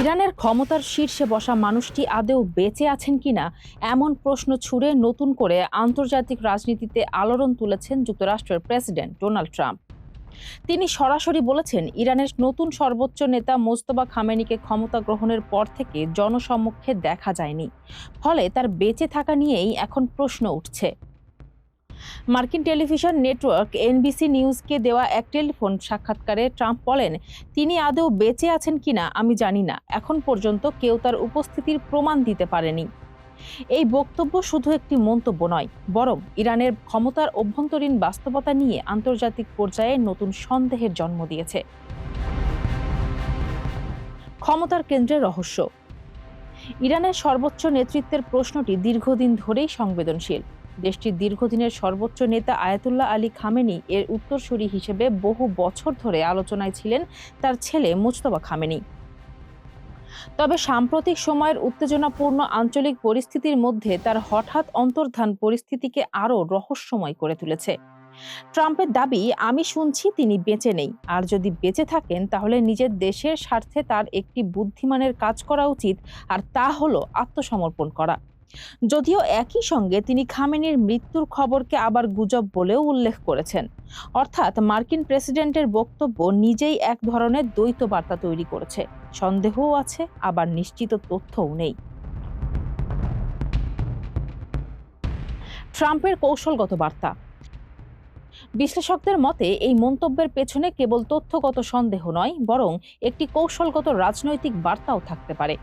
ইরানের ক্ষমতার শীর্ষে বসা মানুষটি আদৌ বেঁচে আছেন কিনা এমন প্রশ্ন ছুড়ে নতুন করে আন্তর্জাতিক রাজনীতিতে আলোড়ন তুলেছেন যুক্তরাষ্ট্রের প্রেসিডেন্ট ডোনাল্ড ট্রাম্প। তিনি সরাসরি বলেছেন, ইরানের নতুন সর্বোচ্চ নেতা মোজতবা খামেনিকে ক্ষমতা গ্রহণের পর থেকে জনসম্মুখে দেখা যায়নি, ফলে তার বেঁচে থাকা নিয়েই এখন প্রশ্ন উঠছে। মার্কিন টেলিভিশন নেটওয়ার্ক এনবিসি নিউজকে দেওয়া এক টেলিফোন সাক্ষাৎকারে ট্রাম্প বলেন, তিনি আদৌ বেঁচে আছেন কিনা আমি জানি না, এখন পর্যন্ত কেউ তার উপস্থিতির প্রমাণ দিতে পারেনি। এই বক্তব্য শুধু একটি মন্তব্য নয়, বরং ইরানের ক্ষমতার অভ্যন্তরীণ বাস্তবতা নিয়ে আন্তর্জাতিক পর্যায়ে নতুন সন্দেহের জন্ম দিয়েছে। ক্ষমতার কেন্দ্রে রহস্য। ইরানের সর্বোচ্চ নেতৃত্বের প্রশ্নটি দীর্ঘদিন ধরেই সংবেদনশীল। দেশটির দীর্ঘদিনের সর্বোচ্চ নেতা আয়াতুল্লাহ আলী খামেনি এর উত্তরসূরি হিসেবে বহু বছর ধরে আলোচনায় ছিলেন তার ছেলে মুজতবা খামেনি। তবে সাম্প্রতিক সময়ের উত্তেজনাপূর্ণ আঞ্চলিক পরিস্থিতির মধ্যে তার হঠাৎ অন্তর্ধান পরিস্থিতিকে আরও রহস্যময় করে তুলেছে। ট্রাম্পের দাবি, আমি শুনছি তিনি বেঁচে নেই, আর যদি বেঁচে থাকেন তাহলে নিজের দেশের স্বার্থে তার একটি বুদ্ধিমানের কাজ করা উচিত, আর তা হলো আত্মসমর্পণ করা। যদিও একই সঙ্গে তিনি খামেনির মৃত্যুর খবরকে আবার গুজব বলেও উল্লেখ করেছেন। অর্থাৎ মার্কিন প্রেসিডেন্টের বক্তব্য নিজেই এক ধরনের দ্বৈত বার্তা তৈরি করেছে। সন্দেহও আছে, আবার নিশ্চিত তথ্যও নেই। ট্রাম্পের কৌশলগত বার্তা। বিশ্লেষকদের মতে এই মন্তব্যের পেছনে কেবল তথ্যগত সন্দেহ নয়, বরং একটি কৌশলগত রাজনৈতিক বার্তাও থাকতে পারে।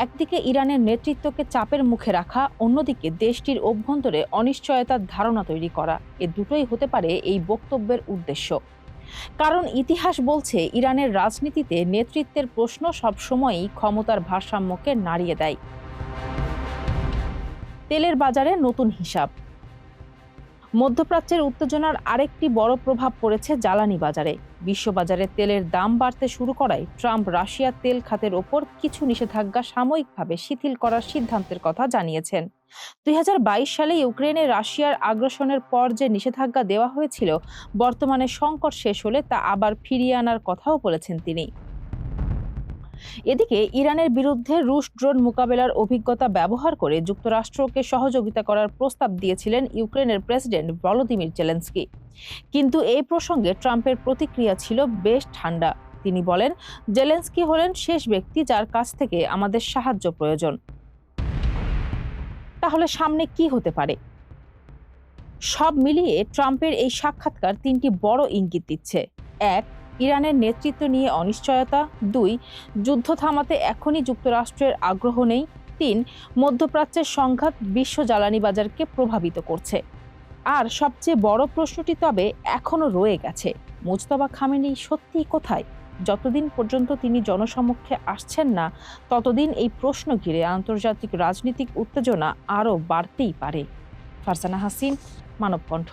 একদিকে ইরানের নেতৃত্বকে চাপের মুখে রাখা, অন্যদিকে দেশটির অভ্যন্তরে অনিশ্চয়তার ধারণা তৈরি করা, এ দুটোই হতে পারে এই বক্তব্যের উদ্দেশ্য। কারণ ইতিহাস বলছে, ইরানের রাজনীতিতে নেতৃত্বের প্রশ্ন সবসময়ই ক্ষমতার ভারসাম্যকে নাড়িয়ে দেয়। তেলের বাজারে নতুন হিসাব। মধ্যপ্রাচ্যের উত্তেজনার আরেকটি বড় প্রভাব পড়েছে জ্বালানি বাজারে। বিশ্ববাজারে তেলের দাম বাড়তে শুরু করায় ট্রাম্প রাশিয়ার তেল খাতের ওপর কিছু নিষেধাজ্ঞা সাময়িকভাবে শিথিল করার সিদ্ধান্তের কথা জানিয়েছেন। 2022 সালে ইউক্রেনে রাশিয়ার আগ্রাসনের পর যে নিষেধাজ্ঞা দেওয়া হয়েছিল, বর্তমানে সংকট শেষ হলে তা আবার ফিরিয়ে আনার কথাও বলেছেন তিনি। এদিকে ইরানের বিরুদ্ধে রুশ ড্রোন মোকাবেলার অভিজ্ঞতা ব্যবহার করে যুক্তরাষ্ট্রকে সহযোগিতা করার প্রস্তাব দিয়েছিলেন ইউক্রেনের প্রেসিডেন্ট ভলোদিমির জেলেনস্কি। কিন্তু এই প্রসঙ্গে ট্রাম্পের প্রতিক্রিয়া ছিল বেশ ঠান্ডা। তিনি বলেন, জেলেনস্কি হলেন শেষ ব্যক্তি যার কাছ থেকে আমাদের সাহায্য প্রয়োজন। তাহলে সামনে কি হতে পারে? সব মিলিয়ে ট্রাম্পের এই সাক্ষাৎকার তিনটি বড় ইঙ্গিত দিচ্ছে। 1, ইরানের নেতৃত্ব নিয়ে অনিশ্চয়তা। 2, যুদ্ধ থামাতে এখনই যুক্তরাষ্ট্রের আগ্রহ নেই। 3, মধ্যপ্রাচ্যের সংঘাত বিশ্ব জ্বালানি বাজারকে প্রভাবিত করছে। আর সবচেয়ে বড় প্রশ্নটি তবে এখনো রয়ে গেছে, মুজতবা খামেনি সত্যিই কোথায়? যতদিন পর্যন্ত তিনি জনসমক্ষে আসছেন না, ততদিন এই প্রশ্ন ঘিরে আন্তর্জাতিক রাজনৈতিক উত্তেজনা আরও বাড়তেই পারে। ফারজানা হাসিন, মানবকণ্ঠ।